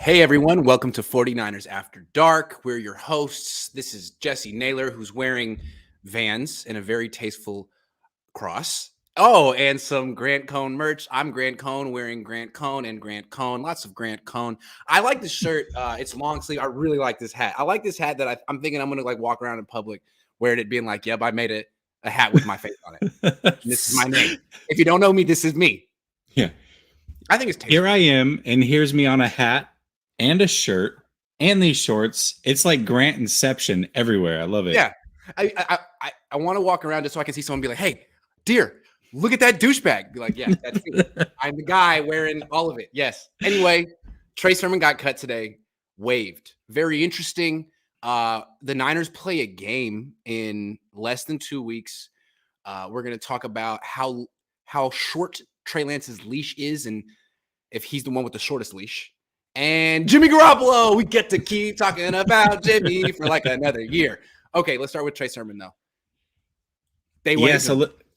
Hey everyone, welcome to 49ers After Dark. We're your hosts. This is Jessie Naylor, who's wearing Vans in a very tasteful cross. Oh, and some Grant Cohn merch. I'm Grant Cohn wearing Grant Cohn and Grant Cohn. Lots of Grant Cohn. I like this shirt. It's long sleeve. I really like this hat. I like this hat that I'm thinking I'm going to walk around in public wearing it being like, yep, I made a hat with my face on it. And this is my name. If you don't know me, this is me. Yeah. I think it's tasteful. Here I am, and here's me on a hat and a shirt and these shorts. It's like Grant Inception everywhere. I love it. Yeah. I want to walk around just so I can see someone be like, hey, dear, look at that douchebag. Be like, yeah, that's me. I'm the guy wearing all of it. Yes. Anyway, Trey Sermon got cut today, waived. Very interesting. The Niners play a game in less than 2 weeks. We're going to talk about how short Trey Lance's leash is and if he's the one with the shortest leash. And Jimmy Garoppolo, we get to keep talking about Jimmy for like another year. Okay, let's start with Trey Sermon though.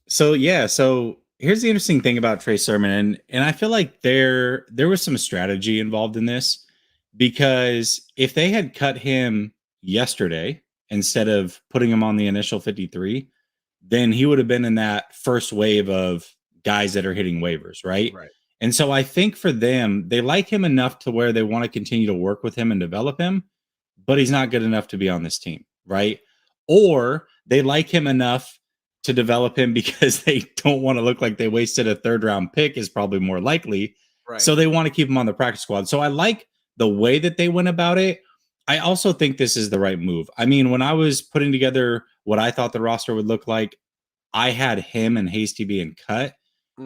So here's the interesting thing about Trey Sermon, and I feel like there was some strategy involved in this, because if they had cut him yesterday instead of putting him on the initial 53, then he would have been in that first wave of guys that are hitting waivers, right? Right. And so I think for them, they like him enough to where they want to continue to work with him and develop him, but he's not good enough to be on this team, right? Or they like him enough to develop him because they don't want to look like they wasted a third-round pick is probably more likely. Right. So they want to keep him on the practice squad. So I like the way that they went about it. I also think this is the right move. I mean, when I was putting together what I thought the roster would look like, I had him and Hasty being cut.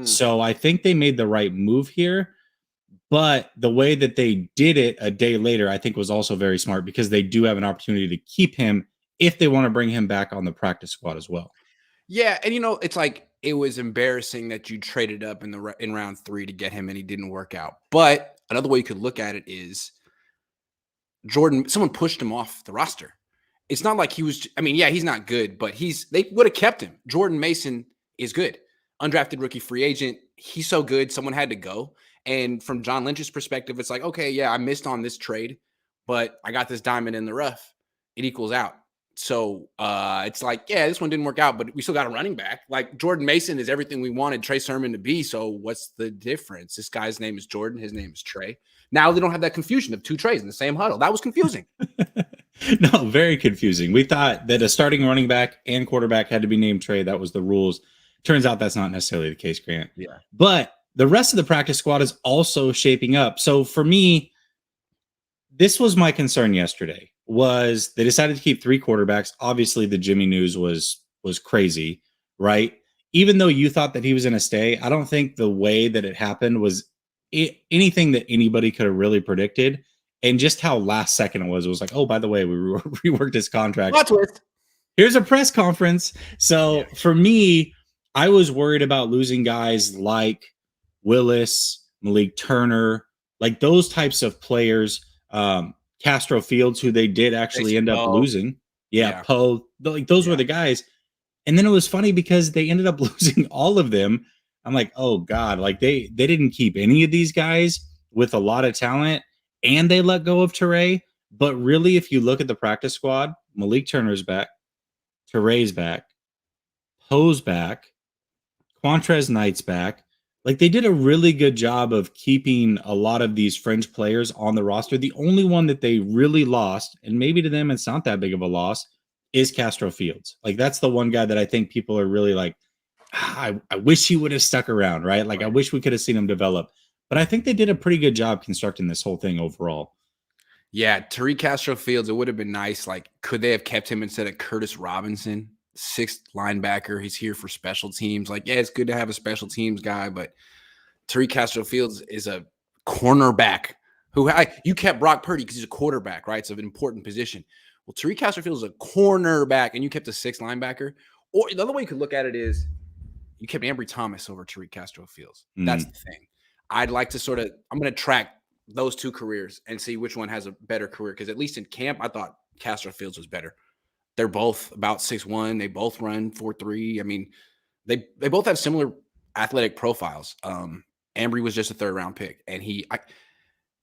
So I think they made the right move here. But the way that they did it a day later, I think was also very smart, because they do have an opportunity to keep him if they want to bring him back on the practice squad as well. Yeah, and it's like it was embarrassing that you traded up in round 3 to get him and he didn't work out. But another way you could look at it is someone pushed him off the roster. It's not like he was, he's not good, but they would have kept him. Jordan Mason is good. Undrafted rookie free agent. He's so good. Someone had to go. And from John Lynch's perspective, it's like, okay, yeah, I missed on this trade, but I got this diamond in the rough. It equals out. So it's like, yeah, this one didn't work out, but we still got a running back. Like Jordan Mason is everything we wanted Trey Sermon to be. So what's the difference? This guy's name is Jordan. His name is Trey. Now they don't have that confusion of two Treys in the same huddle. That was confusing. No, very confusing. We thought that a starting running back and quarterback had to be named Trey. That was the rules. Turns out that's not necessarily the case, Grant. Yeah. But the rest of the practice squad is also shaping up. So for me, this was my concern yesterday, was they decided to keep 3 quarterbacks. Obviously, the Jimmy news was crazy, right? Even though you thought that he was going to stay, I don't think the way that it happened was anything that anybody could have really predicted. And just how last second it was like, oh, by the way, we reworked his contract. Here's a press conference. So for me, I was worried about losing guys like Willis, Malik Turner, like those types of players, Castro Fields, who they did actually end up losing. Yeah. Poe, like those were the guys. And then it was funny because they ended up losing all of them. I'm like, oh God, like they didn't keep any of these guys with a lot of talent, and they let go of Teray. But really, if you look at the practice squad, Malik Turner's back, Teray's back, Poe's back, Quantrez Knight's back. Like they did a really good job of keeping a lot of these fringe players on the roster. The only one that they really lost, and maybe to them it's not that big of a loss, is Castro Fields. Like that's the one guy that I think people are really like, I wish he would have stuck around, right? Like I wish we could have seen him develop. But I think they did a pretty good job constructing this whole thing overall. Yeah, Tariq Castro Fields, it would have been nice. Like, could they have kept him instead of Curtis Robinson, 6th linebacker? He's here for special teams. Like, yeah, it's good to have a special teams guy, but Tariq Castro Fields is a cornerback you kept Brock Purdy because he's a quarterback, right? It's an important position. Well, Tariq Castro Fields is a cornerback, and you kept a 6th linebacker. Or the other way you could look at it is you kept Ambry Thomas over Tariq Castro Fields. That's the thing. I'd like to I'm going to track those 2 careers and see which one has a better career. Because at least in camp, I thought Castro Fields was better. They're both about 6'1". They both run 4.3. I mean, they both have similar athletic profiles. Ambry was just a 3rd-round pick, and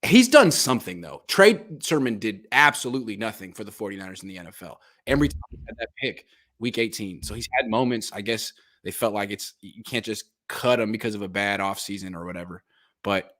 He's done something, though. Trey Sermon did absolutely nothing for the 49ers in the NFL. Every time he had that pick, week 18. So he's had moments. I guess they felt like you can't just cut him because of a bad offseason or whatever. But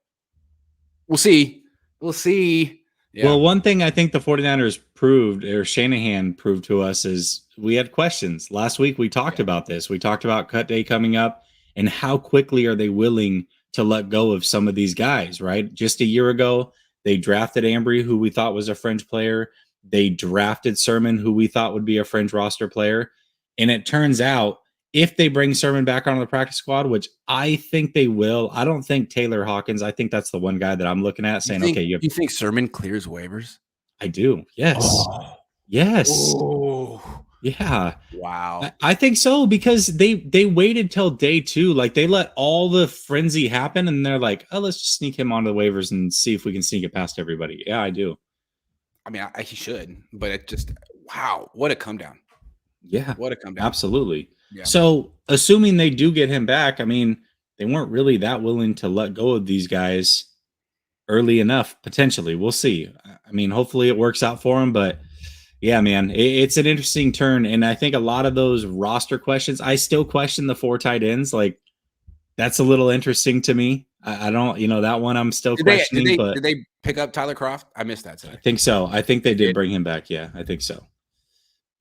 we'll see. We'll see. Yeah. Well, one thing I think the 49ers proved, or Shanahan proved to us, is we had questions. Last week we talked about this. We talked about cut day coming up and how quickly are they willing to let go of some of these guys, right? Just a year ago, they drafted Ambry, who we thought was a fringe player. They drafted Sermon, who we thought would be a fringe roster player. And it turns out, if they bring Sermon back onto the practice squad, which I think they will, I don't think Taylor Hawkins, I think that's the one guy that I'm looking at saying, you think Sermon clears waivers? I do. Yes. Oh. Yes. Oh. Yeah. Wow. I think so, because they waited till day 2. Like, they let all the frenzy happen and they're like, oh, let's just sneak him onto the waivers and see if we can sneak it past everybody. Yeah, I do. I mean, he should, but it just, wow, what a come down. Yeah. What a come down. Absolutely. Yeah. So assuming they do get him back, I mean, they weren't really that willing to let go of these guys early enough, potentially. We'll see. I mean, hopefully it works out for him, but yeah, man, it's an interesting turn. And I think a lot of those roster questions, I still question the 4 tight ends. Like, that's a little interesting to me. I don't, that one I'm still questioning. Did they pick up Tyler Kroft? I missed that today. I think so. I think they did bring him back. Yeah, I think so.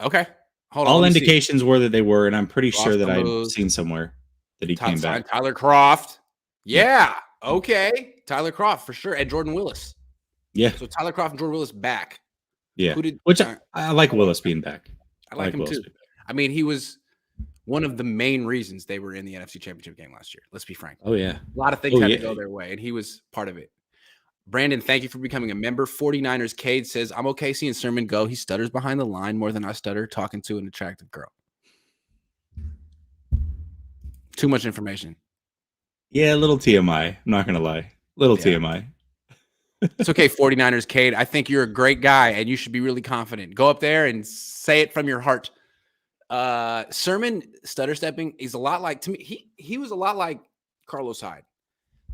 Okay. Hold on. All indications were that they were, and I'm pretty sure that I've seen somewhere that he came back. Tyler Kroft. Yeah. Okay. Tyler Kroft for sure. And Jordan Willis. Yeah. So Tyler Kroft and Jordan Willis back. Yeah. Which I like Willis being back. I like him too. I mean, he was one of the main reasons they were in the NFC Championship game last year. Let's be frank. Oh, yeah. A lot of things had to go their way, and he was part of it. Brandon, thank you for becoming a member. 49ers Cade says, I'm okay seeing Sermon go. He stutters behind the line more than I stutter talking to an attractive girl. Too much information. Yeah, a little TMI. I'm not going to lie. Little TMI. It's okay, 49ers Cade. I think you're a great guy, and you should be really confident. Go up there and say it from your heart. Sermon stutter stepping is a lot like, to me, he was a lot like Carlos Hyde.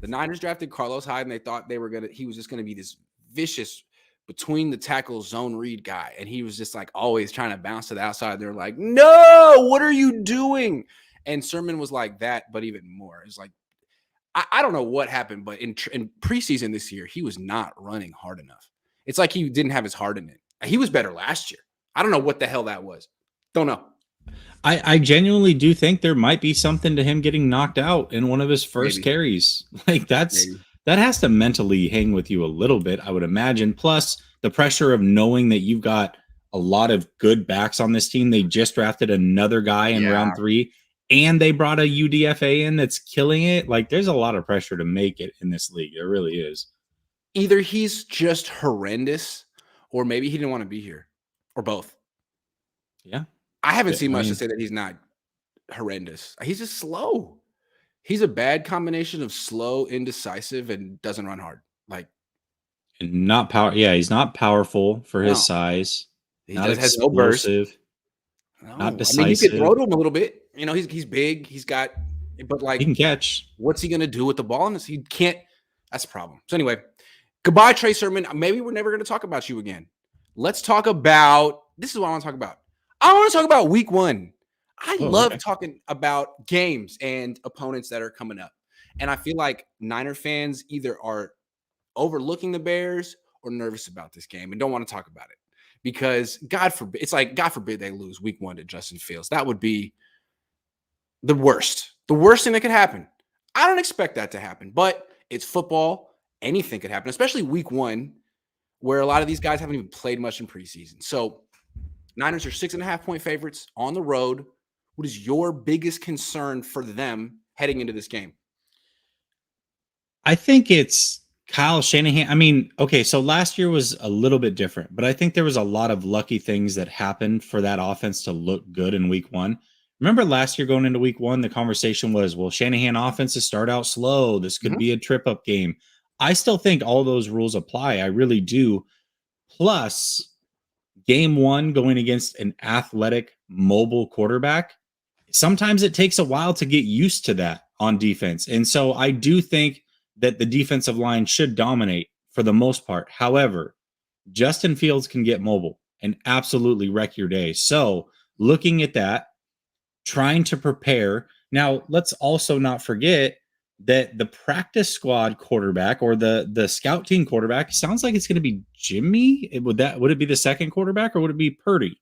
The Niners drafted Carlos Hyde, and they thought he was just going to be this vicious between the tackle zone read guy. And he was just like always trying to bounce to the outside. They're like, no, what are you doing? And Sermon was like that, but even more. It's like, I don't know what happened, but in preseason this year, he was not running hard enough. It's like he didn't have his heart in it. He was better last year. I don't know what the hell that was. Don't know. I genuinely do think there might be something to him getting knocked out in one of his first carries. Like, that has to mentally hang with you a little bit, I would imagine. Plus the pressure of knowing that you've got a lot of good backs on this team. They just drafted another guy in round 3, and they brought a UDFA in that's killing it. Like, there's a lot of pressure to make it in this league. There really is. Either he's just horrendous, or maybe he didn't want to be here, or both. Yeah. I haven't seen much to say that he's not horrendous. He's just slow. He's a bad combination of slow, indecisive, and doesn't run hard. Like, and not power. Yeah, he's not powerful for his size. He has no burst. Not decisive. I mean, you could throw to him a little bit. He's big. He's got, but like, he can catch. What's he gonna do with the ball? And he can't. That's a problem. So anyway, goodbye, Trey Sermon. Maybe we're never gonna talk about you again. Let's talk about. This is what I want to talk about. I want to talk about week 1. I love talking about games and opponents that are coming up. And I feel like Niner fans either are overlooking the Bears or nervous about this game and don't want to talk about it. Because God forbid they lose week 1 to Justin Fields. That would be the worst. The worst thing that could happen. I don't expect that to happen, but it's football. Anything could happen, especially week 1, where a lot of these guys haven't even played much in preseason. So Niners are 6.5-point favorites on the road. What is your biggest concern for them heading into this game? I think it's Kyle Shanahan. I mean, okay, so last year was a little bit different, but I think there was a lot of lucky things that happened for that offense to look good in week 1. Remember last year going into week 1, the conversation was, well, Shanahan offenses start out slow. This could be a trip-up game. I still think all those rules apply. I really do. Plus, game 1 going against an athletic, mobile quarterback, sometimes it takes a while to get used to that on defense. And so I do think that the defensive line should dominate for the most part. However, Justin Fields can get mobile and absolutely wreck your day. So, looking at that, trying to prepare. Now, let's also not forget that the practice squad quarterback or the scout team quarterback sounds like it's going to be Jimmy. Would it be the second quarterback or would it be Purdy?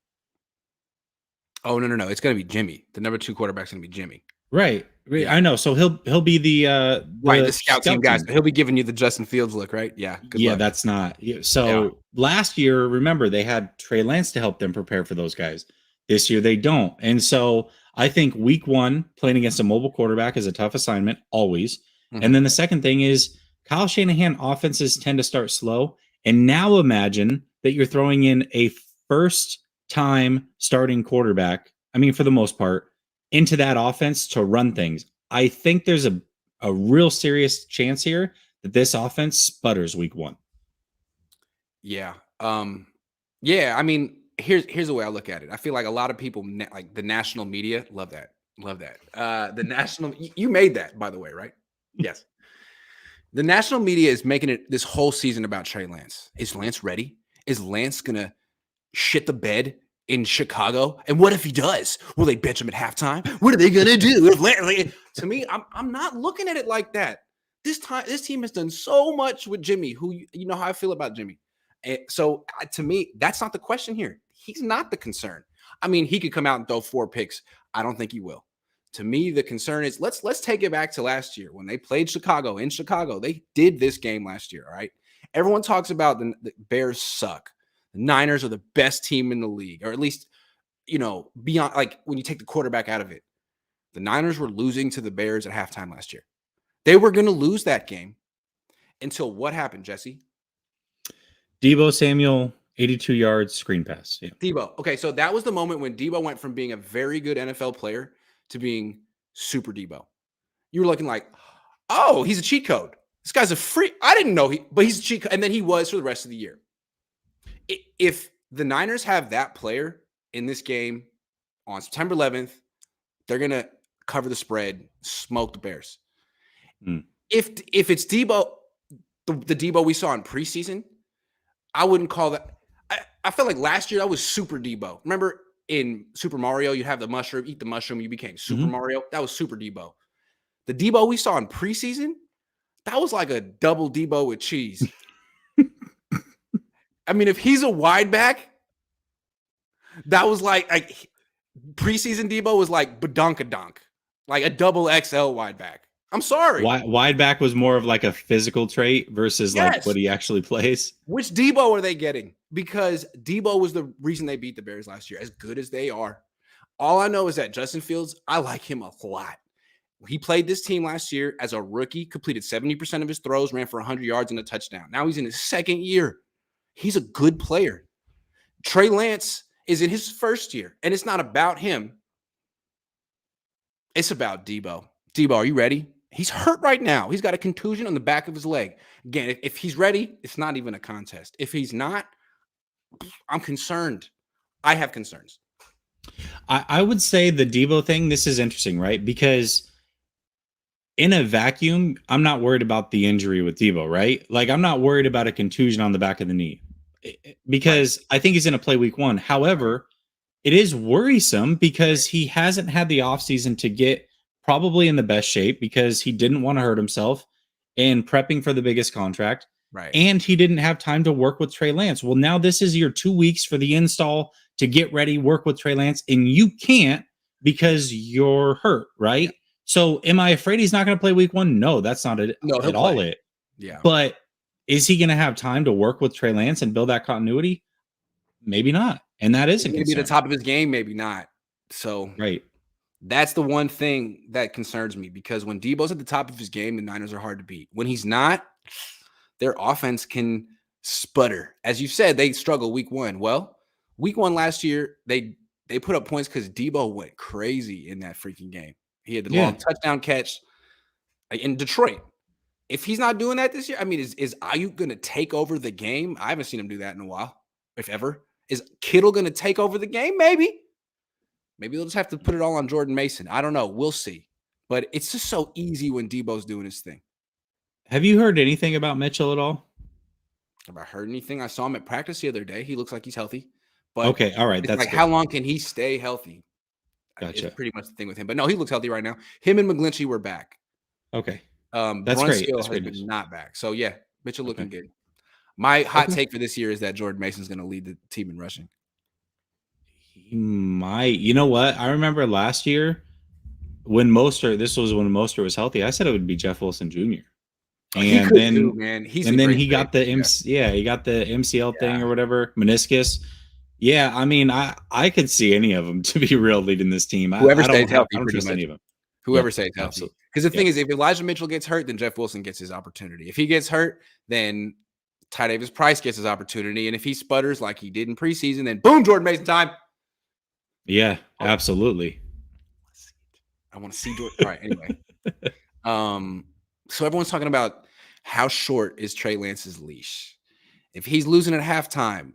Oh, no. It's going to be Jimmy. The number 2 quarterback's going to be Jimmy. Right. Yeah. I know. So he'll be the scout team guy. So he'll be giving you the Justin Fields look, right? Yeah. Good luck. That's not. So last year, remember, they had Trey Lance to help them prepare for those guys. This year they don't. And so I think week 1 playing against a mobile quarterback is a tough assignment always. Mm-hmm. And then the second thing is Kyle Shanahan offenses tend to start slow. And now imagine that you're throwing in a first time starting quarterback. I mean, for the most part, into that offense to run things. I think there's a real serious chance here that this offense sputters week 1. Yeah. Yeah. I mean, here's the way I look at it. I feel like a lot of people, like the national media, love that. The national, you made that, by the way, right? Yes. The national media is making it this whole season about Trey Lance. Is Lance ready? Is Lance gonna shit the bed in Chicago? And what if he does? Will they bench him at halftime? What are they gonna do? To me, I'm not looking at it like that. This team has done so much with Jimmy, who you know how I feel about Jimmy. And so to me, that's not the question here. He's not the concern. I mean, he could come out and throw 4 picks. I don't think he will. To me, the concern is let's take it back to last year when they played Chicago. In Chicago, they did this game last year. All right. Everyone talks about the Bears suck. The Niners are the best team in the league, or at least, beyond, like, when you take the quarterback out of it. The Niners were losing to the Bears at halftime last year. They were going to lose that game until what happened, Jesse? Deebo Samuel, 82 yards, screen pass. Yeah. Deebo. Okay, so that was the moment when Deebo went from being a very good NFL player to being super Deebo. You were looking like, oh, he's a cheat code. This guy's a freak. I didn't know but he's a cheat code. And then he was for the rest of the year. If the Niners have that player in this game on September 11th, they're going to cover the spread, smoke the Bears. If it's Deebo, the Deebo we saw in preseason, I wouldn't call that. I felt like last year that was super Deebo. Remember in Super Mario, you'd have the mushroom, eat the mushroom, you became Super Mario. That was super Deebo. The Deebo we saw in preseason, that was like a double Deebo with cheese. I mean, if he's a wide back, that was like preseason Deebo was like badonkadonk, like a double XL wide back. I'm sorry. Wide back was more of like a physical trait versus like what he actually plays. Which Deebo are they getting? Because Deebo was the reason they beat the Bears last year, as good as they are. All I know is that Justin Fields, I like him a lot. He played this team last year as a rookie, completed 70% of his throws, ran for 100 yards and a touchdown. Now he's in his second year. He's a good player. Trey Lance is in his first year, and it's not about him. It's about Deebo. Deebo, are you ready? He's hurt right now. He's got a contusion on the back of his leg. Again, if he's ready, it's not even a contest. If he's not, I'm concerned. I have concerns. I would say the Deebo thing, this is interesting, right? Because in a vacuum, I'm not worried about the injury with Deebo, right? Like, I'm not worried about a contusion on the back of the knee because I think he's going to play week 1. However, it is worrisome because he hasn't had the offseason to get probably in the best shape because he didn't want to hurt himself and prepping for the biggest contract. Right. And he didn't have time to work with Trey Lance. Well, now this is your 2 weeks for the install to get ready, work with Trey Lance, and you can't because you're hurt, right? So am I afraid he's not going to play week 1? No, that's not it at all it. Yeah. But is he going to have time to work with Trey Lance and build that continuity? Maybe not. And that is a concern. Maybe the top of his game, maybe not. So right. That's the one thing that concerns me because when Deebo's at the top of his game, the Niners are hard to beat. When he's not, their offense can sputter. As you said, they struggle week 1. Well, week 1 last year, they put up points because Deebo went crazy in that freaking game. He had the long touchdown catch in Detroit. If he's not doing that this year, I mean, is Ayuk going to take over the game? I haven't seen him do that in a while, if ever. Is Kittle going to take over the game? Maybe. Maybe they'll just have to put it all on Jordan Mason. I don't know. We'll see. But it's just so easy when Deebo's doing his thing. Have you heard anything about Mitchell at all? Have I heard anything? I saw him at practice the other day. He looks like he's healthy, but Okay, all right, it's that's like, how good. long can he stay healthy? Is Gotcha. pretty much the thing with him. But no, he looks healthy right now. Him and McGlinchey were back. Okay, that's great. Brunskill That's has great been news. not back. So yeah, Mitchell Okay, looking good. My hot okay. take for this year is that Jordan Mason's going to lead the team in rushing. He might. You know what? I remember last year when Mostert. This was when Mostert was healthy. I said it would be Jeff Wilson Jr. He And could too, then man. He's a and then great he trade. got the Yeah, he got the MCL thing yeah. or whatever, meniscus. Yeah, I mean, I could see any of them to be real leading this team. Whoever I don't stays healthy, I don't pretty trust much. any of them. Whoever Yep, stays healthy. absolutely. Because the thing Yep. is, if Elijah Mitchell gets hurt, then Jeff Wilson gets his opportunity. If he gets hurt, then Ty Davis Price gets his opportunity. And if he sputters like he did in preseason, then boom, Jordan Mason time. Yeah, Oh, absolutely. I want to see Jordan. All right, anyway. So everyone's talking about how short is Trey Lance's leash. If he's losing at halftime,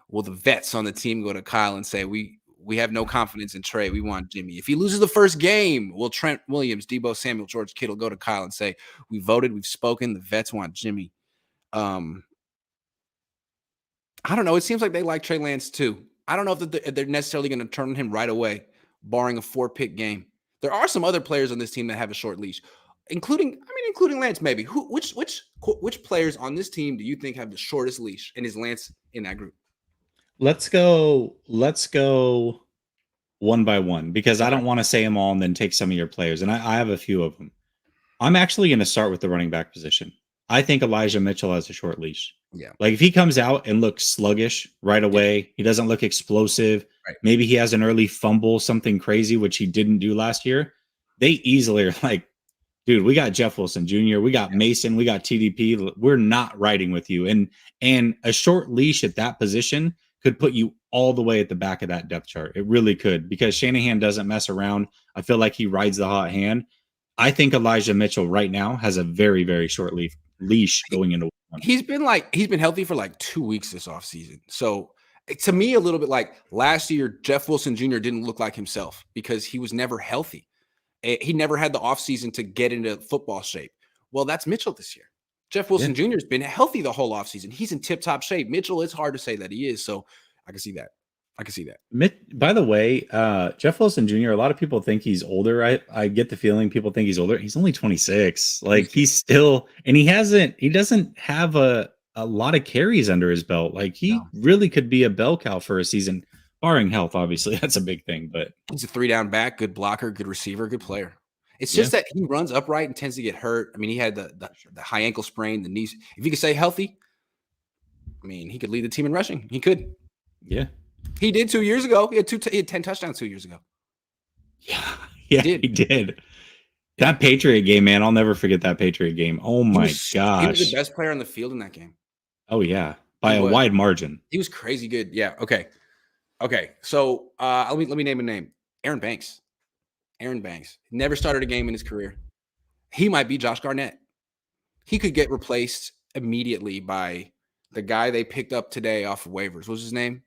will the vets on the team go to Kyle and say, we have no confidence in Trey, we want Jimmy? If he loses the first game, will Trent Williams, Deebo Samuel, George Kittle go to Kyle and say, we voted, we've spoken, the vets want Jimmy? I don't know. It seems like they like Trey Lance too. I don't know if they're necessarily going to turn on him right away, barring a 4-pick game. There are some other players on this team that have a short leash, including Lance. Maybe which players on this team do you think have the shortest leash, and is Lance in that group? Let's go one by one because I Okay. don't want to say them all and then take some of your players. And I have a few of them. I'm actually going to start with the running back position. I think Elijah Mitchell has a short leash. Yeah. Like if he comes out and looks sluggish right away, he doesn't look explosive. Right. Maybe he has an early fumble, something crazy, which he didn't do last year. They easily are like, dude, we got Jeff Wilson Jr., we got Mason, we got TDP. We're not riding with you. And a short leash at that position could put you all the way at the back of that depth chart. It really could, because Shanahan doesn't mess around. I feel like he rides the hot hand. I think Elijah Mitchell right now has a very, very short leash going into one. He's been healthy for like 2 weeks this offseason. So to me, a little bit like last year, Jeff Wilson Jr. didn't look like himself because he was never healthy. He never had the offseason to get into football shape. Well, that's Mitchell this year. Jeff Wilson Jr. has been healthy the whole offseason. He's in tip-top shape. Mitchell, it's hard to say that he is. So I can see that. By the way, Jeff Wilson Jr., a lot of people think he's older. I get the feeling people think he's older. He's only 26. Like he's still, and he doesn't have a lot of carries under his belt. Like he really could be a bell cow for a season, barring health, obviously. That's a big thing, but he's a 3-down back, good blocker, good receiver, good player. It's just that he runs upright and tends to get hurt. I mean, he had the high ankle sprain, the knees. If he could stay healthy, I mean, he could lead the team in rushing. He could. Yeah. He did 2 years ago. He had 10 touchdowns 2 years ago. Yeah, he did. That Patriot game, man, I'll never forget that Patriot game. Oh my gosh. He was the best player on the field in that game. Oh yeah, by a wide margin. He was crazy good. Yeah. Okay. So let me name a name. Aaron Banks. Never started a game in his career. He might be Josh Garnett. He could get replaced immediately by the guy they picked up today off of waivers. What was his name?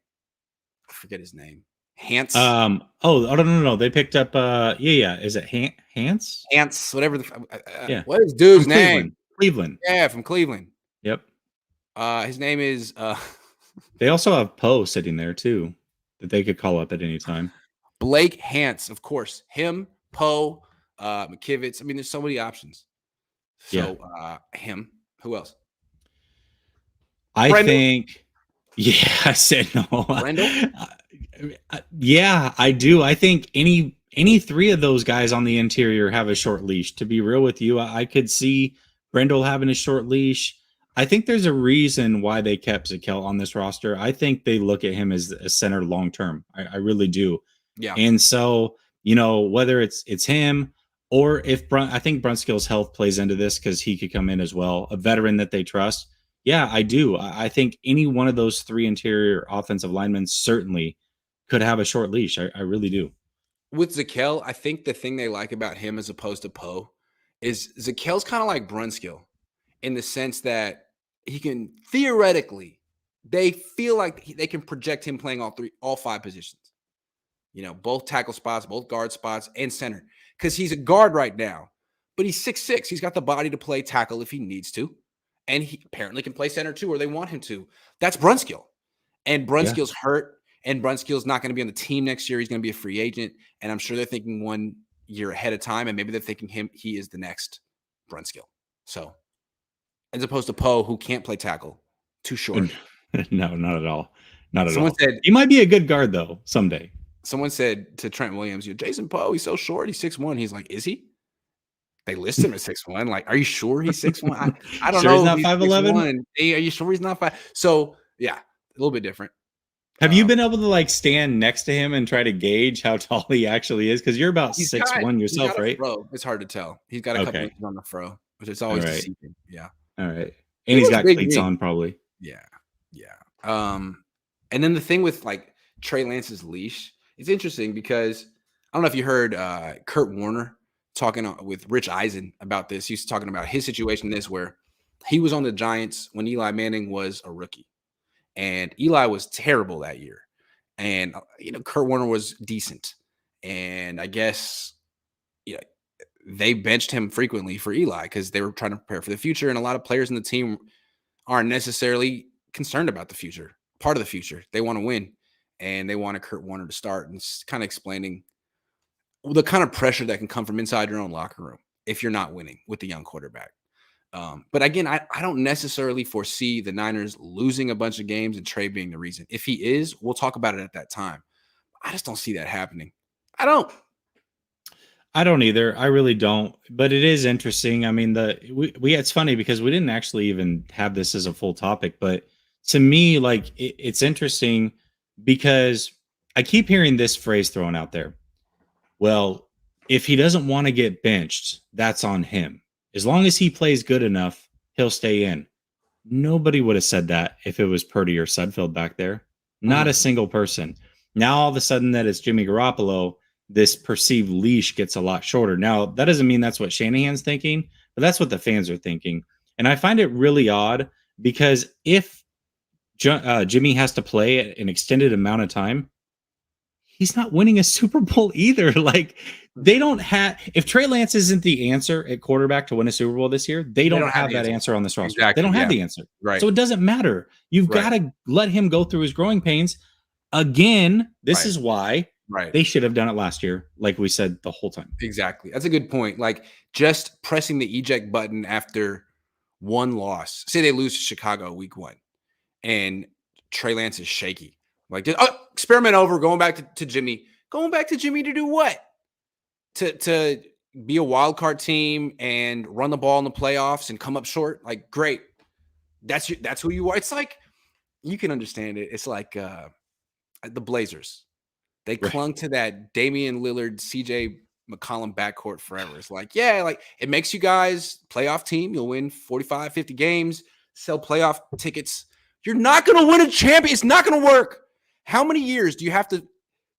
I forget his name. Hance. No. They picked up. Is it Hance? Hance. Whatever. What is dude's name? Cleveland. Yeah, from Cleveland. Yep. His name is. They also have Poe sitting there too, that they could call up at any time. Blake Hance, of course. Him, Poe, McKivitz. I mean, there's so many options. So him. Who else? I think. Yeah, I said no. Brendel? Yeah, I do. I think any three of those guys on the interior have a short leash. To be real with you, I could see Brendel having a short leash. I think there's a reason why they kept Zakelj on this roster. I think they look at him as a center long term. I really do. Yeah. And so, whether it's him or if I think Brunskill's health plays into this because he could come in as well, a veteran that they trust. Yeah, I do. I think any one of those three interior offensive linemen certainly could have a short leash. I really do. With Zakelj, I think the thing they like about him as opposed to Poe is Zakelj's kind of like Brunskill in the sense that he can theoretically, they feel like they can project him playing all 5 positions. Both tackle spots, both guard spots, and center. Because he's a guard right now, but he's 6'6". He's got the body to play tackle if he needs to. and he apparently can play center too, or they want him to. That's Brunskill. And Brunskill's hurt, and Brunskill's not going to be on the team next year. He's going to be a free agent, and I'm sure they're thinking 1 year ahead of time, and maybe they're thinking he is the next Brunskill. So, as opposed to Poe, who can't play tackle, too short. No, not at all. Not at Someone all. said he might be a good guard though someday. Someone said to Trent Williams, Jason Poe, he's so short. He's 6'1". He's like, is he? They list him as 6'1". Like, are you sure he's 6'1"? I don't know. He's not 5'11"? Hey, are you sure he's not 5? So, yeah, a little bit different. Have you been able to like stand next to him and try to gauge how tall he actually is? Because you're about 6'1" yourself, right? Fro. It's hard to tell. He's got a couple inches on the fro, which is always deceiving. Yeah. All right. And he's got cleats on probably. Yeah. Yeah. And then the thing with like Trey Lance's leash, it's interesting because I don't know if you heard Kurt Warner talking with Rich Eisen about this. He's talking about his situation where he was on the Giants when Eli Manning was a rookie. And Eli was terrible that year. And, Kurt Warner was decent. And I guess, they benched him frequently for Eli because they were trying to prepare for the future. And a lot of players in the team aren't necessarily concerned about the future, part of the future. They want to win. And they wanted Kurt Warner to start. And it's kind of explaining the kind of pressure that can come from inside your own locker room if you're not winning with the young quarterback. But again, I don't necessarily foresee the Niners losing a bunch of games and Trey being the reason. If he is, we'll talk about it at that time. I just don't see that happening. I don't either. I really don't. But it is interesting. I mean, it's funny because we didn't actually even have this as a full topic. But to me, like it's interesting because I keep hearing this phrase thrown out there. Well, if he doesn't want to get benched, that's on him. As long as he plays good enough, he'll stay in. Nobody would have said that if it was Purdy or Sudfeld back there. Not a single person. Now, all of a sudden that it's Jimmy Garoppolo, this perceived leash gets a lot shorter. Now, that doesn't mean that's what Shanahan's thinking, but that's what the fans are thinking. And I find it really odd because if Jimmy has to play an extended amount of time, he's not winning a Super Bowl either. Like they don't have, if Trey Lance isn't the answer at quarterback to win a Super Bowl this year, they don't have that answer on this roster. Exactly, they don't have the answer. Right. So it doesn't matter. You've got to let him go through his growing pains. Again, this is why they should have done it last year, like we said the whole time. Exactly. That's a good point. Like just pressing the eject button after one loss. Say they lose to Chicago week 1 and Trey Lance is shaky. Like, experiment over, going back to Jimmy. Going back to Jimmy to do what? To be a wild card team and run the ball in the playoffs and come up short? Like, great. That's who you are. It's like, you can understand it. It's like the Blazers. They clung to that Damian Lillard, CJ McCollum backcourt forever. It's like, it makes you guys playoff team. You'll win 45, 50 games, sell playoff tickets. You're not going to win a champion. It's not going to work. How many years do you have to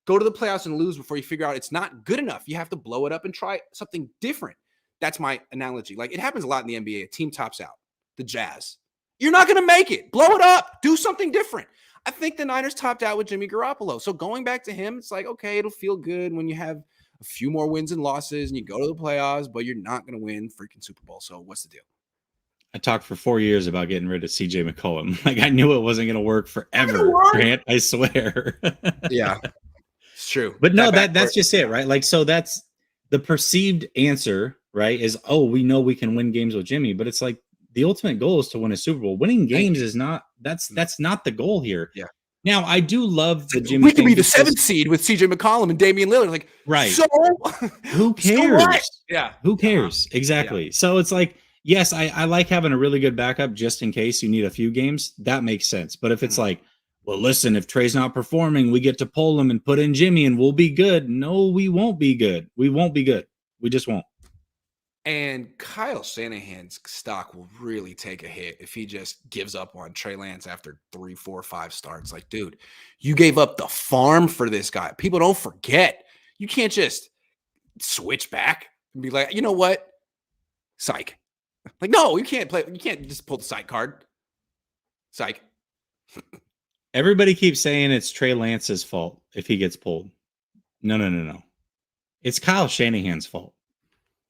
go to the playoffs and lose before you figure out it's not good enough? You have to blow it up and try something different. That's my analogy. Like it happens a lot in the NBA. A team tops out, the Jazz. You're not going to make it. Blow it up. Do something different. I think the Niners topped out with Jimmy Garoppolo. So going back to him, it's like, okay, it'll feel good when you have a few more wins and losses and you go to the playoffs, but you're not going to win freaking Super Bowl. So what's the deal? I talked for 4 years about getting rid of CJ McCollum. Like I knew it wasn't going to work forever, Grant. I swear. Yeah, it's true. But no, that's just it, right? Like, so that's the perceived answer, right? Is, we know we can win games with Jimmy, but it's like the ultimate goal is to win a Super Bowl. Winning games is not, that's not the goal here. Yeah. Now, I do love the Jimmy. We could be the 7th seed with CJ McCollum and Damian Lillard. Like, right. So who cares? So yeah. Who cares? Exactly. Yeah. So it's like, yes, I like having a really good backup just in case you need a few games. That makes sense. But if it's like, well, listen, if Trey's not performing, we get to pull him and put in Jimmy and we'll be good. No, we won't be good. We won't be good. We just won't. And Kyle Shanahan's stock will really take a hit if he just gives up on Trey Lance after 3, 4, 5 starts. Like, dude, you gave up the farm for this guy. People don't forget. You can't just switch back and be like, you know what? Psych. Like, no, you can't play. You can't just pull the psych card. Psych. Everybody keeps saying it's Trey Lance's fault if he gets pulled. No. It's Kyle Shanahan's fault.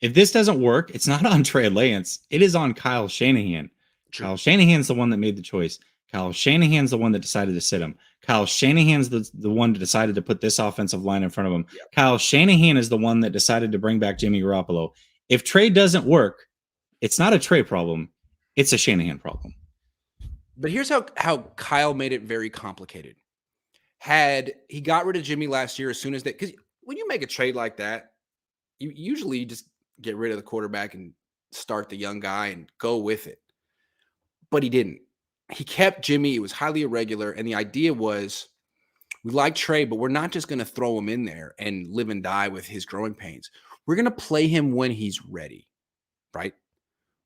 If this doesn't work, it's not on Trey Lance. It is on Kyle Shanahan. True. Kyle Shanahan's the one that made the choice. Kyle Shanahan's the one that decided to sit him. Kyle Shanahan's the one that decided to put this offensive line in front of him. Yep. Kyle Shanahan is the one that decided to bring back Jimmy Garoppolo. If Trey doesn't work, it's not a Trey problem. It's a Shanahan problem. But here's how Kyle made it very complicated. Had he got rid of Jimmy last year as soon as that, because when you make a trade like that, you usually just get rid of the quarterback and start the young guy and go with it. But he didn't. He kept Jimmy. It was highly irregular. And the idea was, we like Trey, but we're not just going to throw him in there and live and die with his growing pains. We're going to play him when he's ready, right?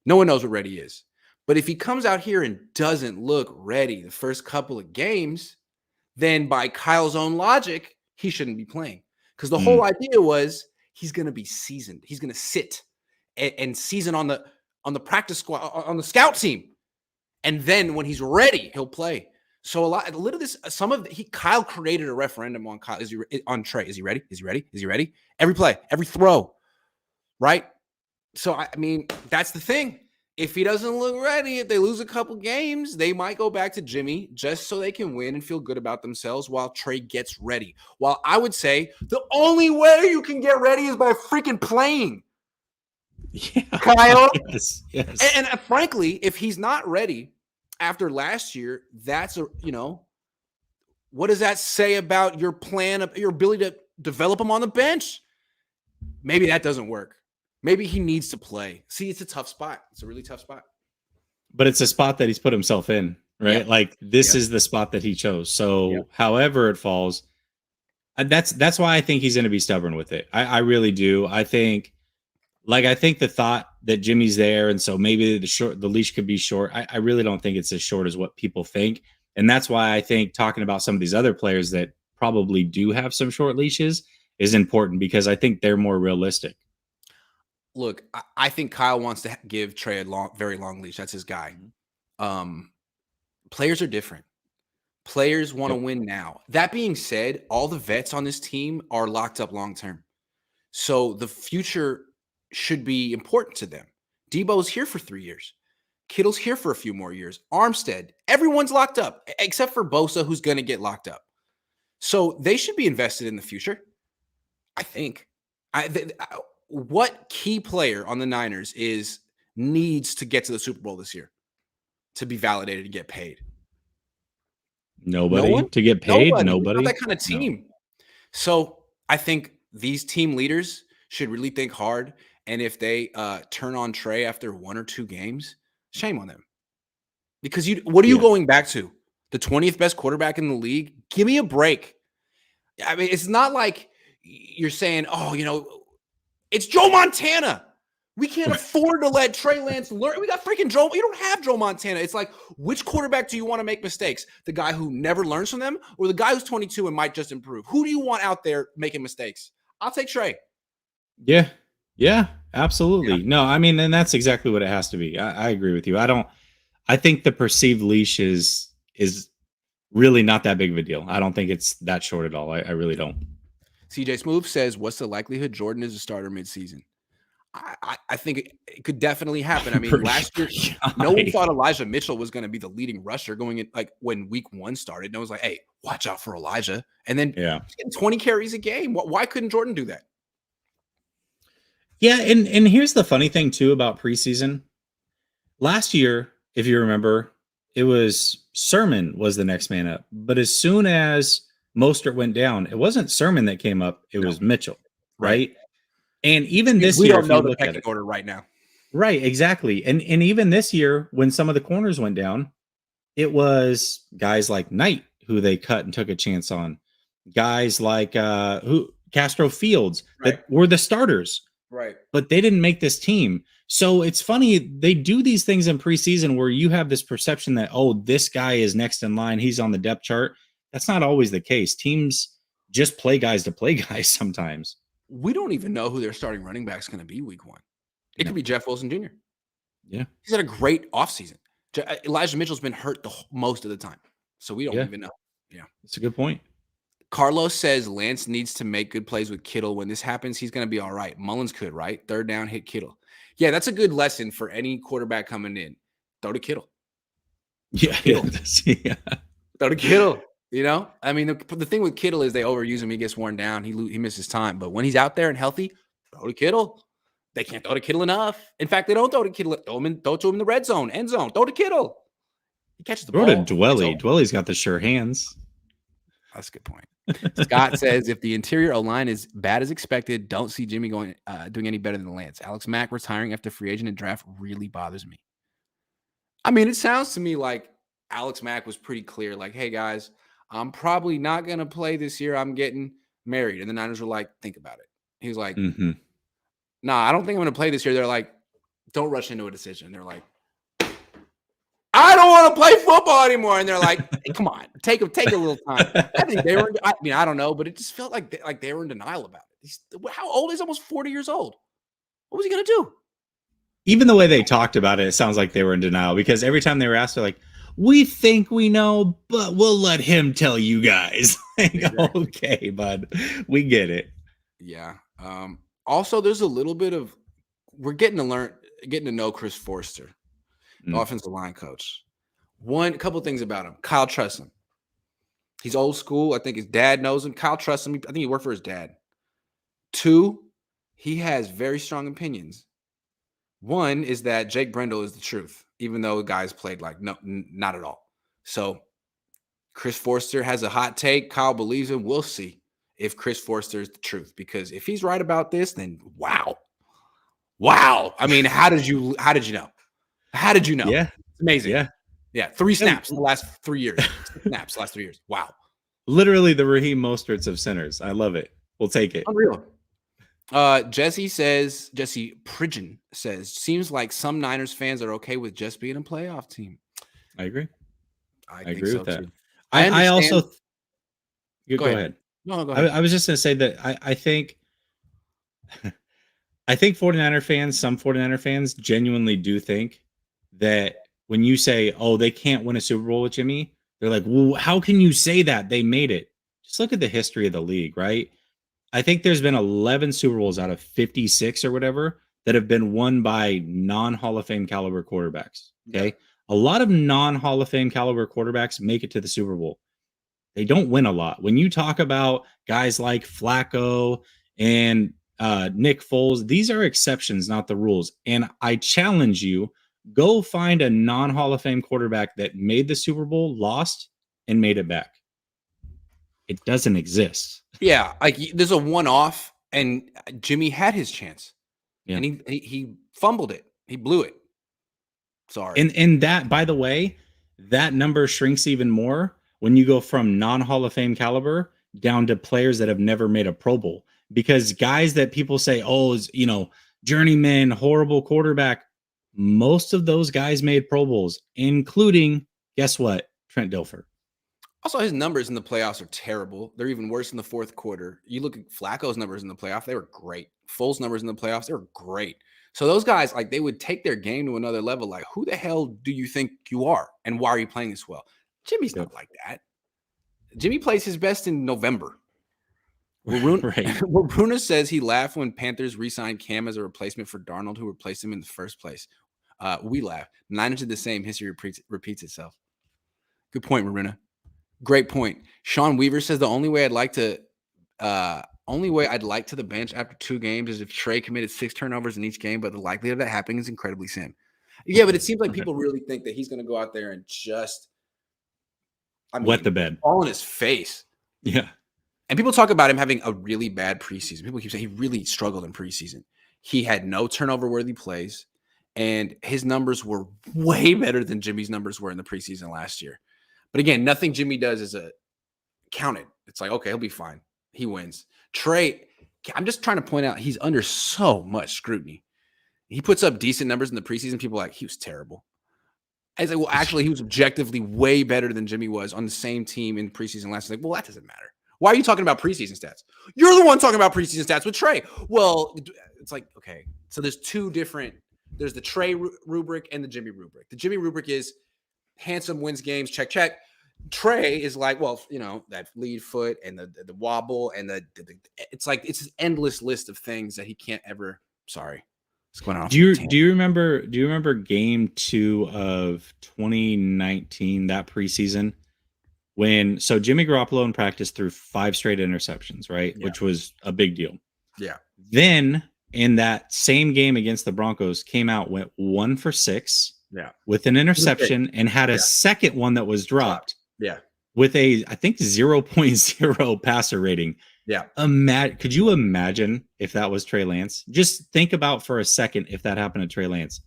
No one knows what ready is. But if he comes out here and doesn't look ready the first couple of games, then by Kyle's own logic, he shouldn't be playing. Because the whole idea was he's going to be seasoned. He's going to sit and season on the practice squad, on the scout team. And then when he's ready, he'll play. So Kyle created a referendum on Kyle. On Trey? Is he ready? Is he ready? Is he ready? Every play, every throw, right? So I mean, that's the thing. If he doesn't look ready, if they lose a couple games, they might go back to Jimmy just so they can win and feel good about themselves while Trey gets ready. While I would say the only way you can get ready is by freaking playing. Yeah, Kyle. Yes. And frankly, if he's not ready after last year, what does that say about your plan, your ability to develop him on the bench? Maybe that doesn't work. Maybe he needs to play. See, it's a tough spot. It's a really tough spot. But it's a spot that he's put himself in, right? Yep. Like this is the spot that he chose. So however it falls, that's why I think he's going to be stubborn with it. I really do. I think the thought that Jimmy's there, and so maybe the leash could be short. I really don't think it's as short as what people think. And that's why I think talking about some of these other players that probably do have some short leashes is important, because I think they're more realistic. Look, I think Kyle wants to give Trey a very long leash. That's his guy. Players are different. Players want to win now. That being said, all the vets on this team are locked up long-term. So the future should be important to them. Deebo's here for 3 years. Kittle's here for a few more years. Armstead, everyone's locked up except for Bosa, who's going to get locked up. So they should be invested in the future, I think. What key player on the Niners needs to get to the Super Bowl this year to be validated and get paid? Nobody to get paid. Nobody. Not that kind of team. No. So I think these team leaders should really think hard. And if they turn on Trey after 1 or 2 games, shame on them. Because what are you going back to? The 20th best quarterback in the league? Give me a break. I mean, it's not like you're saying, it's Joe Montana. We can't afford to let Trey Lance learn. We got freaking Joe. You don't have Joe Montana. It's like, which quarterback do you want to make mistakes? The guy who never learns from them, or the guy who's 22 and might just improve? Who do you want out there making mistakes? I'll take Trey. Yeah, absolutely. No, I mean, and that's exactly what it has to be. I agree with you. I think the perceived leash is really not that big of a deal. I don't think it's that short at all. I really don't. CJ Smooth says, what's the likelihood Jordan is a starter midseason? I think it could definitely happen. I mean, last year, no one thought Elijah Mitchell was going to be the leading rusher going in, like when week 1 started. No one was like, hey, watch out for Elijah. And then getting 20 carries a game. Why couldn't Jordan do that? Yeah, and here's the funny thing, too, about preseason. Last year, if you remember, it was Sermon was the next man up. But as soon as Mostert went down, it wasn't Sermon that came up. It was Mitchell, right? And even this year, we don't know the pecking order right now. Right, exactly. And even this year, when some of the corners went down, it was guys like Knight who they cut and took a chance on. Guys like Castro Fields that were the starters. Right. But they didn't make this team. So it's funny, they do these things in preseason where you have this perception that, this guy is next in line. He's on the depth chart. That's not always the case. Teams just play guys to play guys sometimes. We don't even know who their starting running back is going to be week 1. It could be Jeff Wilson Jr. Yeah. He's had a great offseason. Elijah Mitchell's been hurt most of the time. So we don't even know. Yeah. That's a good point. Carlos says Lance needs to make good plays with Kittle. When this happens, he's going to be all right. Mullins could, right? 3rd down, hit Kittle. Yeah, that's a good lesson for any quarterback coming in. Throw to Kittle. Yeah, yeah. Throw to Kittle. You know, I mean, the thing with Kittle is they overuse him. He gets worn down. He misses time. But when he's out there and healthy, throw to Kittle. They can't throw to Kittle enough. In fact, they don't throw to Kittle. Throw to him in the red zone, end zone. Throw to Kittle. He catches the Throw ball. to Dwelly. Dwelly's got the sure hands. That's a good point. Scott says, if the interior O-line is bad as expected, don't see Jimmy doing any better than Lance. Alex Mack retiring after free agent and draft really bothers me. I mean, it sounds to me like Alex Mack was pretty clear. Like, hey, guys, I'm probably not going to play this year. I'm getting married. And the Niners were like, think about it. He was like, nah, I don't think I'm going to play this year. They're like, don't rush into a decision. They're like, I don't want to play football anymore. And they're like, hey, come on, take a little time. I think they were, I mean, I don't know, but it just felt like they were in denial about it. How old? He's almost 40 years old. What was he going to do? Even the way they talked about it sounds like they were in denial, because every time they were asked, they're like, we think we know, but we'll let him tell you guys. Like, exactly. Okay, bud, we get it. Yeah. Also, there's a little bit of, we're getting to know Chris Forster, the offensive line coach. A couple things about him. Kyle trusts him. He's old school. I think his dad knows him. Kyle trusts him. I think he worked for his dad. 2, he has very strong opinions. 1 is that Jake Brendel is the truth, even though the guys played like no, not at all. So Chris Forster has a hot take. Kyle believes him. We'll see if Chris Forster is the truth, because if he's right about this, then wow. I mean, how did you know? How did you know? Yeah, it's amazing. Yeah. 3 snaps in the last 3 years. Last 3 years. Wow. Literally the Raheem Mosterts of centers. I love it. We'll take it. Unreal. Jesse Pridgeon says, seems like some Niners fans are okay with just being a playoff team. I agree. I agree with that. Too. I also go ahead. No, go ahead. I was just going to say that I think 49er fans, some 49er fans genuinely do think that when you say, oh, they can't win a Super Bowl with Jimmy, they're like, well, how can you say that? They made it. Just look at the history of the league, right? I think there's been 11 Super Bowls out of 56 or whatever that have been won by non-Hall of Fame caliber quarterbacks. Okay. Yeah. A lot of non-Hall of Fame caliber quarterbacks make it to the Super Bowl. They don't win a lot. When you talk about guys like Flacco and Nick Foles, these are exceptions, not the rules. And I challenge you, go find a non-Hall of Fame quarterback that made the Super Bowl, lost, and made it back. It doesn't exist. Yeah, like there's a one-off, and Jimmy had his chance, and he fumbled it. He blew it. Sorry. And that, by the way, that number shrinks even more when you go from non-Hall of Fame caliber down to players that have never made a Pro Bowl. Because guys that people say, oh, journeyman, horrible quarterback, most of those guys made Pro Bowls, including, guess what, Trent Dilfer. Also, his numbers in the playoffs are terrible. They're even worse in the fourth quarter. You look at Flacco's numbers in the playoffs, they were great. Foles' numbers in the playoffs, they were great. So those guys, like, they would take their game to another level. Like, who the hell do you think you are? And why are you playing this well? Jimmy's not like that. Jimmy plays his best in November. Bruna says he laughed when Panthers re-signed Cam as a replacement for Darnold, who replaced him in the first place. We laugh. Niners did the same. History repeats itself. Good point, Maruna. Great point. Sean Weaver says the only way I'd like to the bench after 2 games is if Trey committed 6 turnovers in each game, but the likelihood of that happening is incredibly slim. Yeah, but it seems like people really think that he's going to go out there and just wet the bed, all in his face. Yeah. And people talk about him having a really bad preseason. People keep saying he really struggled in preseason. He had no turnover-worthy plays, and his numbers were way better than Jimmy's numbers were in the preseason last year. But again, nothing Jimmy does is counted. It's like, okay, he'll be fine. He wins. Trey, I'm just trying to point out he's under so much scrutiny. He puts up decent numbers in the preseason. People are like, he was terrible. I was like, well, actually, he was objectively way better than Jimmy was on the same team in preseason last year. Like, well, that doesn't matter. Why are you talking about preseason stats? You're the one talking about preseason stats with Trey. Well, it's like, okay. So there's 2 different, there's the Trey rubric and the Jimmy rubric. The Jimmy rubric is handsome, wins games, check. Trey is like, well, that lead foot and the wobble and it's like, it's an endless list of things that he can't ever, sorry What's going on? Do you remember game 2 of 2019, that preseason, when Jimmy Garoppolo in practice threw 5 straight interceptions, right? Yeah. Which was a big deal. Yeah. Then in that same game against the Broncos, came out, went 1 for 6 with an interception, and had a second one that was dropped. Yeah. With a, I think, 0.0 passer rating. Yeah. Could you imagine if that was Trey Lance? Just think about for a second if that happened to Trey Lance.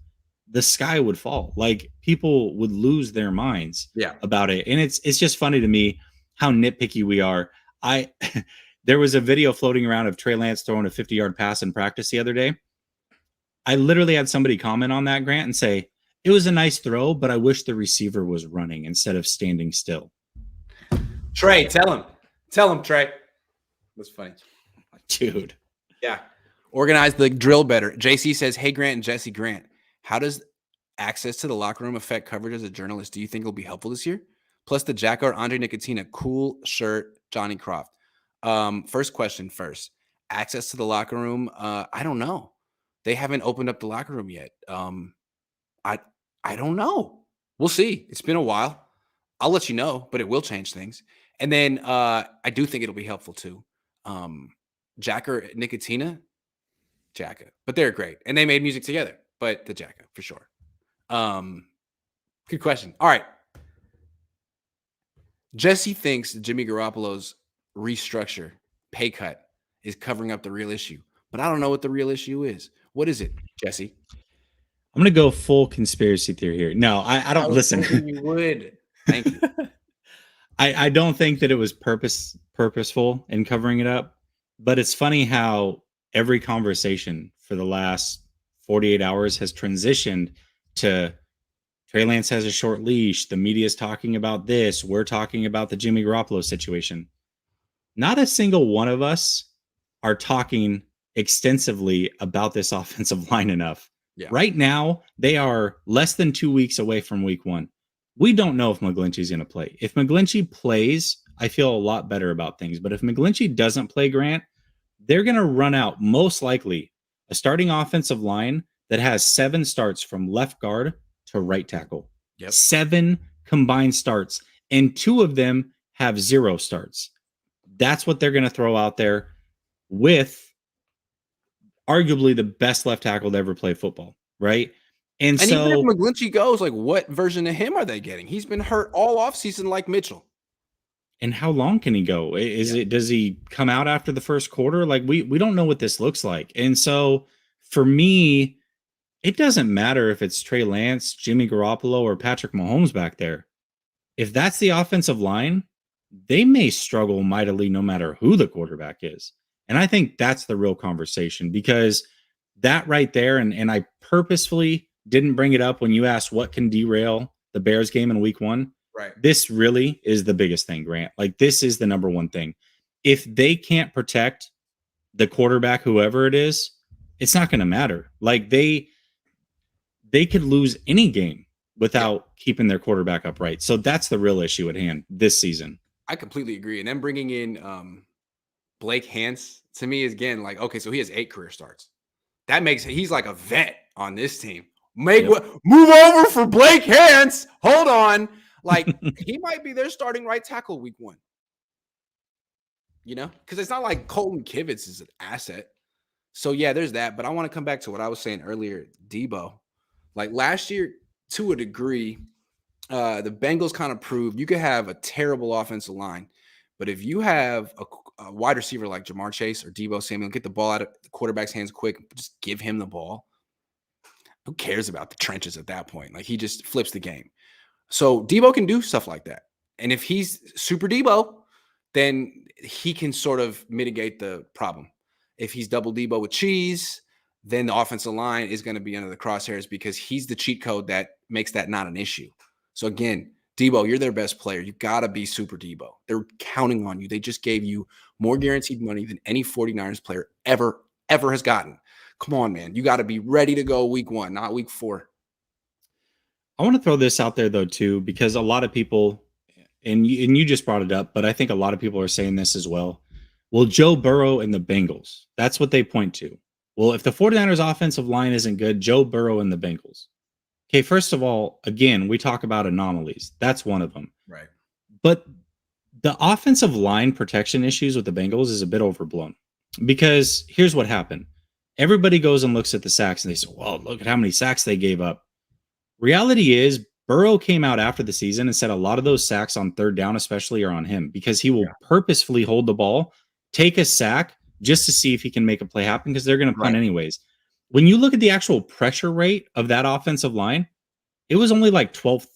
The sky would fall. Like, people would lose their minds about it. And it's just funny to me how nitpicky we are. There was a video floating around of Trey Lance throwing a 50-yard pass in practice the other day. I literally had somebody comment on that, Grant, and say, it was a nice throw, but I wish the receiver was running instead of standing still. Trey, tell him, Trey. That's funny. Dude. Yeah. Organize the drill better. JC says, hey, Grant and Jesse. Grant, how does access to the locker room affect coverage as a journalist? Do you think it'll be helpful this year? Plus the Jacker, Andre Nicotina, cool shirt, Johnny Croft. First question first. Access to the locker room, I don't know. They haven't opened up the locker room yet. I don't know. We'll see. It's been a while. I'll let you know, but it will change things. And then I do think it'll be helpful too. Jacker, Nicotina, Jacka, but they're great. And they made music together, but the Jacka for sure. Good question. All right. Jesse thinks Jimmy Garoppolo's restructure, pay cut, is covering up the real issue, but I don't know what the real issue is. What is it, Jesse? I'm going to go full conspiracy theory here. No, I don't listen. You would. Thank you. I don't think that it was purposeful in covering it up, but it's funny how every conversation for the last 48 hours has transitioned to Trey Lance has a short leash. The media is talking about this. We're talking about the Jimmy Garoppolo situation. Not a single one of us are talking extensively about this offensive line enough. Yeah. Right now, they are less than 2 weeks away from week 1. We don't know if McGlinchey's going to play. If McGlinchey plays, I feel a lot better about things. But if McGlinchey doesn't play, Grant, they're going to run out, most likely, a starting offensive line that has 7 starts from left guard to right tackle. Yep. 7 combined starts, and 2 of them have 0 starts. That's what they're going to throw out there with arguably the best left tackle to ever play football, right? And so, even if McGlinchey goes, like, what version of him are they getting? He's been hurt all offseason like Mitchell. And how long can he go? Does he come out after the first quarter? Like, we don't know what this looks like. And so for me, it doesn't matter if it's Trey Lance, Jimmy Garoppolo, or Patrick Mahomes back there. If that's the offensive line, they may struggle mightily no matter who the quarterback is. And I think that's the real conversation, because that right there, and I purposefully didn't bring it up when you asked what can derail the Bears game in week 1. Right. This really is the biggest thing, Grant. Like, this is the number one thing. If they can't protect the quarterback, whoever it is, it's not going to matter. Like, they could lose any game without keeping their quarterback upright. So that's the real issue at hand this season. I completely agree. And then bringing in Blake Hance, to me, is again like, okay, so he has 8 career starts. That makes he's like a vet on this team. Move over for Blake Hance. Hold on. Like, he might be their starting right tackle week 1. You know, because it's not like Colton Kivitz is an asset. So, yeah, there's that. But I want to come back to what I was saying earlier, Deebo. Like, last year, to a degree, the Bengals kind of proved you could have a terrible offensive line. But if you have a wide receiver like Jamar Chase or Deebo Samuel, get the ball out of the quarterback's hands quick, just give him the ball. Who cares about the trenches at that point? Like, he just flips the game. So Deebo can do stuff like that. And if he's super Deebo, then he can sort of mitigate the problem. If he's double Deebo with cheese, then the offensive line is going to be under the crosshairs because he's the cheat code that makes that not an issue. So again, Deebo, you're their best player. You got to be super Deebo. They're counting on you. They just gave you more guaranteed money than any 49ers player ever has gotten. Come on, man. You got to be ready to go week 1, not week 4. I want to throw this out there, though, too, because a lot of people, and you just brought it up, but I think a lot of people are saying this as well. Well, Joe Burrow and the Bengals, that's what they point to. Well, if the 49ers offensive line isn't good, Joe Burrow and the Bengals. Okay, first of all, again, we talk about anomalies. That's one of them. Right. But the offensive line protection issues with the Bengals is a bit overblown because here's what happened. Everybody goes and looks at the sacks and they say, well, look at how many sacks they gave up. Reality is, Burrow came out after the season and said a lot of those sacks on third down, especially, are on him because he will purposefully hold the ball, take a sack just to see if he can make a play happen because they're going to punt anyways. When you look at the actual pressure rate of that offensive line, it was only like 12th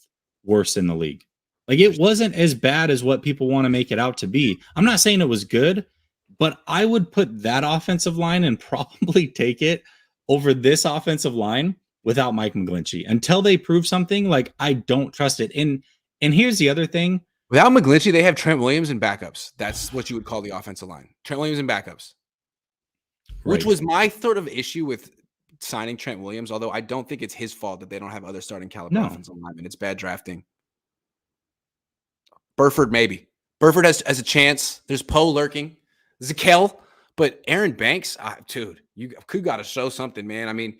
worst in the league. Like, it wasn't as bad as what people want to make it out to be. I'm not saying it was good, but I would put that offensive line and probably take it over this offensive line without Mike McGlinchey until they prove something. Like, I don't trust it. And here's the other thing. Without McGlinchey, they have Trent Williams and backups. That's what you would call the offensive line. Trent Williams and backups. Which was my sort of issue with signing Trent Williams, although I don't think it's his fault that they don't have other starting caliber offensive linemen. It's bad drafting. Burford, maybe. Burford has a chance. There's Poe lurking. Zakel. But Aaron Banks, dude, you got to show something, man. I mean,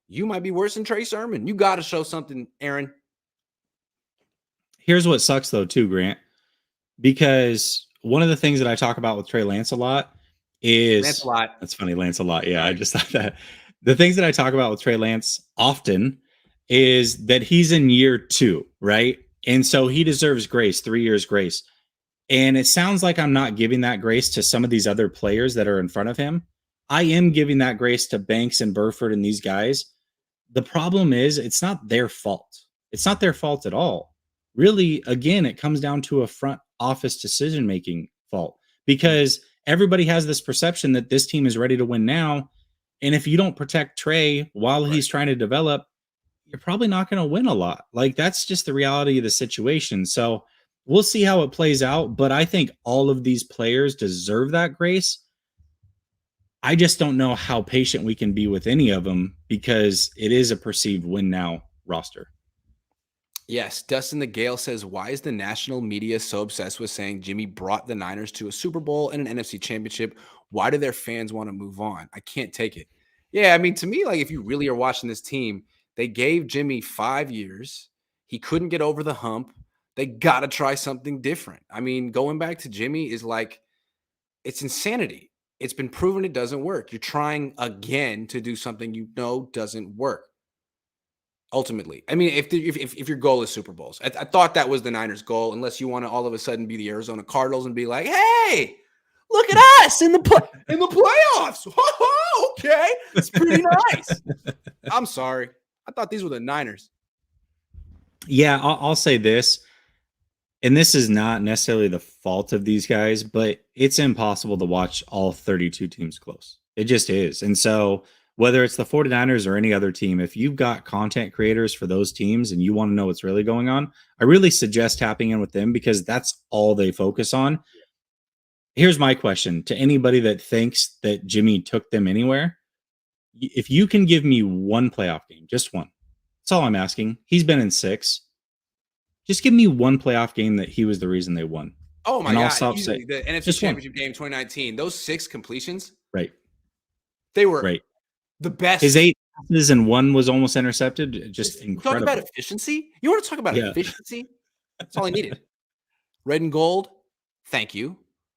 you might be worse than Trey Sermon. You got to show something, Aaron. Here's what sucks, though, too, Grant, because one of the things that I talk about with Trey Lance a lot is Lance a lot. That's funny, Lance a lot. Yeah, I just thought that the things that I talk about with Trey Lance often is that he's in year 2, right? And so he deserves grace, 3 years grace. And it sounds like I'm not giving that grace to some of these other players that are in front of him. I am giving that grace to Banks and Burford and these guys. The problem is it's not their fault. It's not their fault at all. Really, again, it comes down to a front office decision-making fault because everybody has this perception that this team is ready to win now. And if you don't protect Trey while he's trying to develop, you're probably not going to win a lot. Like, that's just the reality of the situation. So we'll see how it plays out. But I think all of these players deserve that grace. I just don't know how patient we can be with any of them because it is a perceived win now roster. Yes, Dustin the Gale says, why is the national media so obsessed with saying Jimmy brought the Niners to a Super Bowl and an NFC championship? Why do their fans want to move on? I can't take it. Yeah, I mean, to me, like, if you really are watching this team, they gave Jimmy 5 years. He couldn't get over the hump. They got to try something different. I mean, going back to Jimmy is like, it's insanity. It's been proven it doesn't work. You're trying again to do something you know doesn't work. Ultimately, I mean, if your goal is Super Bowls, I thought that was the Niners' goal, unless you want to all of a sudden be the Arizona Cardinals and be like, hey, look at us in the playoffs. Oh, okay, it's pretty nice. I'm sorry. I thought these were the Niners. Yeah, I'll say this, and this is not necessarily the fault of these guys, but it's impossible to watch all 32 teams close. It just is. And so whether it's the 49ers or any other team, if you've got content creators for those teams and you want to know what's really going on, I really suggest tapping in with them because that's all they focus on. Here's my question to anybody that thinks that Jimmy took them anywhere. If you can give me one playoff game, just one, that's all I'm asking. He's been in 6. Just give me one playoff game that he was the reason they won. Oh my God. Easily, the NFC Championship game 2019, those 6 completions. Right. They were the best. His 8 passes and 1 was almost intercepted. Just incredible. Talk about efficiency. You want to talk about efficiency? That's all I needed. Red and gold. Thank you.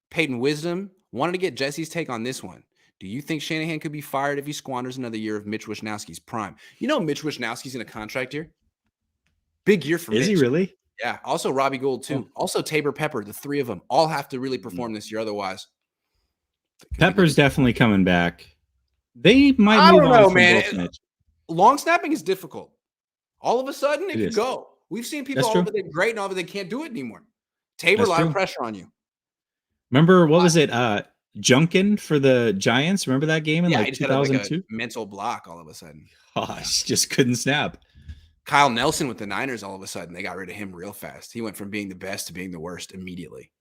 Peyton Wisdom wanted to get Jesse's take on this one. Do you think Shanahan could be fired if he squanders another year of Mitch Wishnowski's prime? You know, Mitch Wishnowski's in a contract year. Big year for Mitch. Is he really? Yeah. Also, Robbie Gould, too. Oh. Also, Tabor Pepper. The 3 of them all have to really perform this year. Otherwise, Pepper's definitely coming back. They might I move don't on know, from man. Long snapping is difficult. All of a sudden, it can go. We've seen people all over, they're great and all, but they can't do it anymore. Tabor, a lot of pressure on you. Remember, what was it? Junkin for the Giants. Remember that game in like 2002? Like a mental block all of a sudden. Gosh, just couldn't snap. Kyle Nelson with the Niners, all of a sudden, they got rid of him real fast. He went from being the best to being the worst immediately.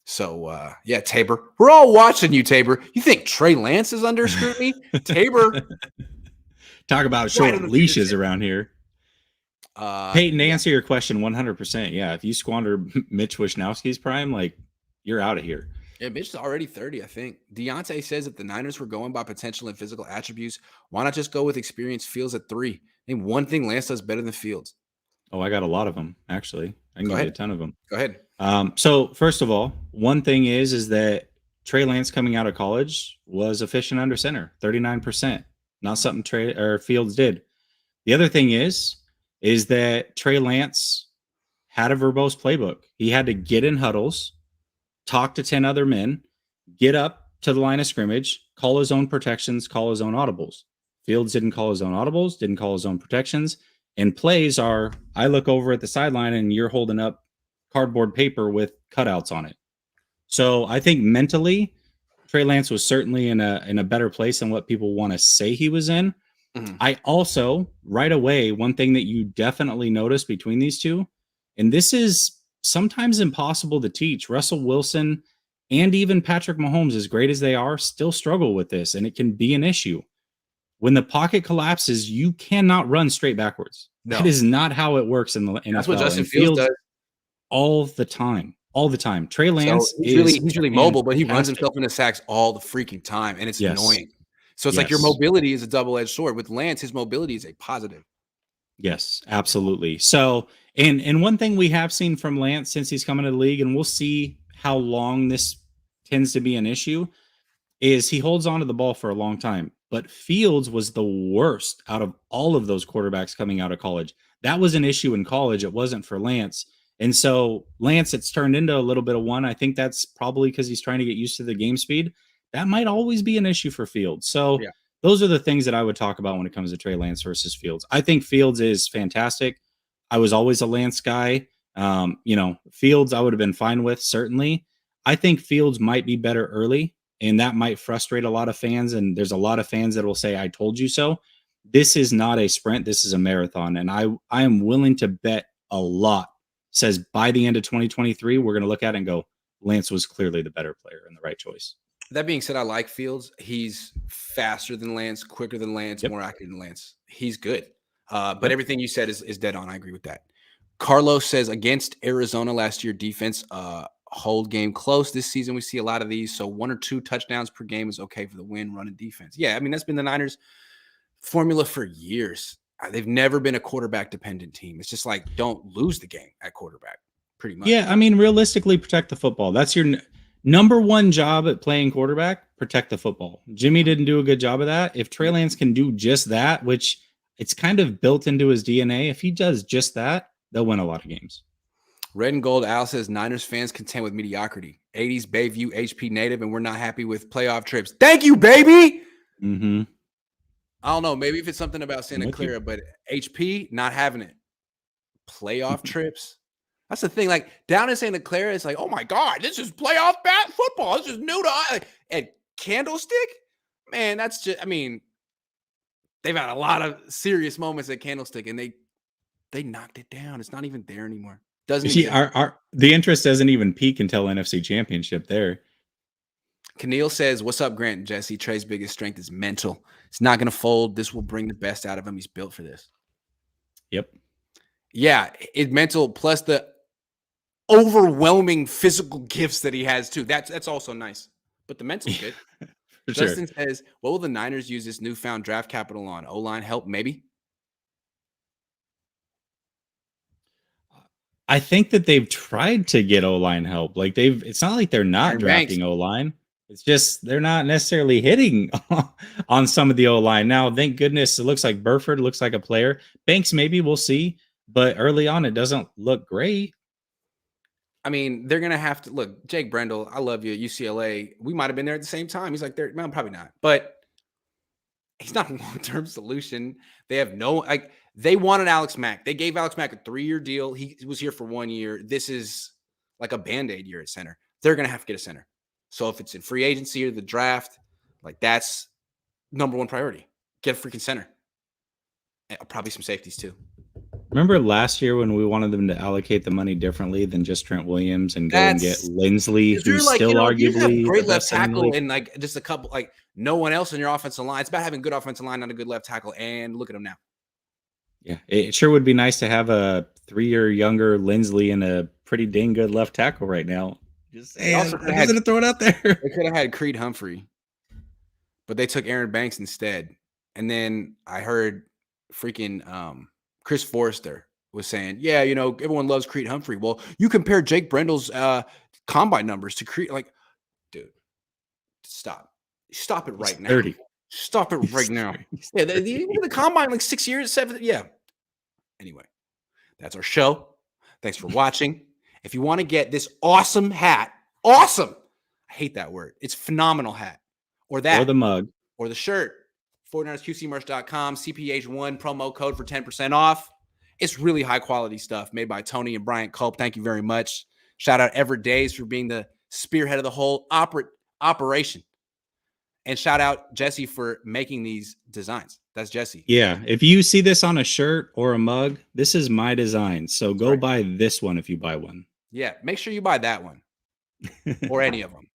So, yeah, Tabor. We're all watching you, Tabor. You think Trey Lance is under scrutiny? Tabor. Talk about short leashes around here. Peyton, to answer your question 100%, yeah, if you squander Mitch Wishnowski's prime, like, you're out of here. Yeah, Mitch is already 30, I think. Deontay says if the Niners were going by potential and physical attributes, why not just go with experienced Fields at 3? Name one thing Lance does better than Fields. Oh, I got a lot of them, actually. I can Go give you a ahead. ton of them. Go ahead. So first of all, one thing is that Trey Lance coming out of college was efficient under center, 39%. Not something Trey or Fields did. The other thing is that Trey Lance had a verbose playbook. He had to get in huddles, talk to 10 other men, get up to the line of scrimmage, call his own protections, call his own audibles. Fields didn't call his own audibles, didn't call his own protections. And plays are, I look over at the sideline and you're holding up cardboard paper with cutouts on it. So I think mentally, Trey Lance was certainly in a better place than what people want to say he was in. Mhm. I also, right away, one thing that you definitely notice between these two, and this is sometimes impossible to teach. Russell Wilson and even Patrick Mahomes, as great as they are, still struggle with this, and it can be an issue. When the pocket collapses, you cannot run straight backwards. No. That is not how it works in the NFL. That's what Justin And Fields does. all the time. All the time. Trey Lance So he's is really mobile, but he runs fantastic. himself into sacks all the freaking time, and it's Yes. annoying. So it's like your Yes. mobility is a double-edged sword. With Lance, his mobility is a positive. Yes, absolutely. So, and one thing we have seen from Lance since he's come into the league, and we'll see how long this tends to be an issue, is he holds on to the ball for a long time. But Fields was the worst out of all of those quarterbacks coming out of college. That was an issue in college. It wasn't for Lance. And so Lance, it's turned into a little bit of one. I think that's probably because he's trying to get used to the game speed. That might always be an issue for Fields. So Yeah. those are the things that I would talk about when it comes to Trey Lance versus Fields. I think Fields is fantastic. I was always a Lance guy. Fields I would have been fine with, certainly. I think Fields might be better early, and that might frustrate a lot of fans. And there's a lot of fans that will say, I told you so. This is not a sprint. This is a marathon. And I am willing to bet a lot. Says by the end of 2023, we're going to look at it and go, Lance was clearly the better player and the right choice. That being said, I like Fields. He's faster than Lance, quicker than Lance, more accurate than Lance. He's good. But everything you said is dead on. I agree with that. Carlos says against Arizona last year, defense hold game close. This season, we see a lot of these. So 1 or 2 touchdowns per game is okay for the win, running defense. Yeah, I mean, that's been the Niners' formula for years. They've never been a quarterback-dependent team. It's just like, don't lose the game at quarterback, pretty much. Yeah, I mean, realistically, protect the football. That's your number one job at playing quarterback, protect the football. Jimmy didn't do a good job of that. If Trey Lance can do just that, which it's kind of built into his DNA, if he does just that, they'll win a lot of games. Red and Gold Al says Niners fans content with mediocrity. 80s Bayview HP native, and we're not happy with playoff trips. Thank you, baby. Mm-hmm. I don't know. Maybe if it's something about Santa Clara, but HP, not having it. Playoff trips. That's the thing. Like down in Santa Clara, it's like, oh my God, this is playoff football. This is new to us. At Candlestick, man, that's just, I mean, they've had a lot of serious moments at Candlestick, and they knocked it down. It's not even there anymore. Doesn't see the interest doesn't even peak until NFC Championship there. Keneal says, what's up, Grant and Jesse? Trey's biggest strength is mental. It's not going to fold. This will bring the best out of him. He's built for this. Yep. Yeah, it's mental plus the overwhelming physical gifts that he has too. That's also nice. But the mental's good. Justin says, what will the Niners use this newfound draft capital on? O-line help, maybe? I think that they've tried to get O-line help. Like it's not like they're not drafting O-line. It's just they're not necessarily hitting on some of the O-line. Now, thank goodness, it looks like Burford looks like a player. Banks, maybe we'll see. But early on, it doesn't look great. I mean, they're going to have to look. Jake Brendel, I love you at UCLA. We might have been there at the same time. He's like, well, probably not. But he's not a long-term solution. They have they wanted Alex Mack. They gave Alex Mack a 3-year deal. He was here for 1 year. This is like a Band-Aid year at center. They're going to have to get a center. So if it's in free agency or the draft, like that's number one priority. Get a freaking center. And probably some safeties too. Remember last year when we wanted them to allocate the money differently than just Trent Williams and go and get Lindsley, who's still arguably great left tackle and like just a couple, like no one else in your offensive line. It's about having good offensive line, not a good left tackle. And look at them now. Yeah, it sure would be nice to have a 3-year younger Lindsley and a pretty dang good left tackle right now. Just They saying. also I'm could've just had- gonna throw it out there. They could have had Creed Humphrey, but they took Aaron Banks instead. And then I heard freaking Chris Forrester was saying, yeah, everyone loves Creed Humphrey. Well, you compare Jake Brendel's combine numbers to Creed. Like, dude, stop it right now. 30. Stop it right now. Yeah, the combine like 6 years, 7. Yeah. Anyway, that's our show. Thanks for watching. If you want to get this awesome hat, awesome. I hate that word. It's phenomenal hat. Or that. Or the mug. Or the shirt. 49ersQCmerch.com, CPH1 promo code for 10% off. It's really high quality stuff made by Tony and Bryant Culp. Thank you very much. Shout out Everett Days for being the spearhead of the whole operation. And shout out Jessie for making these designs. That's Jessie. Yeah. If you see this on a shirt or a mug, this is my design. So go right. buy this one if you buy one. Yeah. Make sure you buy that one. Or any of them.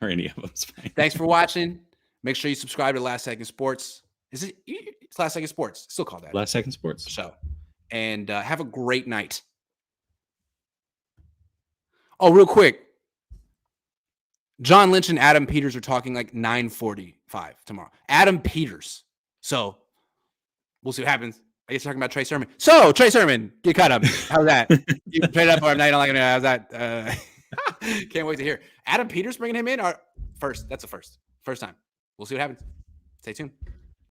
Or any of them. Thanks for watching. Make sure you subscribe to Last Second Sports. It's Last Second Sports. Still called that. Last Second Sports. So, and have a great night. Oh, real quick. John Lynch and Adam Peters are talking like 9:45 tomorrow. Adam Peters. So we'll see what happens. I guess talking about Trey Sermon. So Trey Sermon, you cut him. How's that? You traded up for him. Now you don't like him. How's that? Can't wait to hear. Adam Peters bringing him in. First. That's the first time. We'll see what happens. Stay tuned.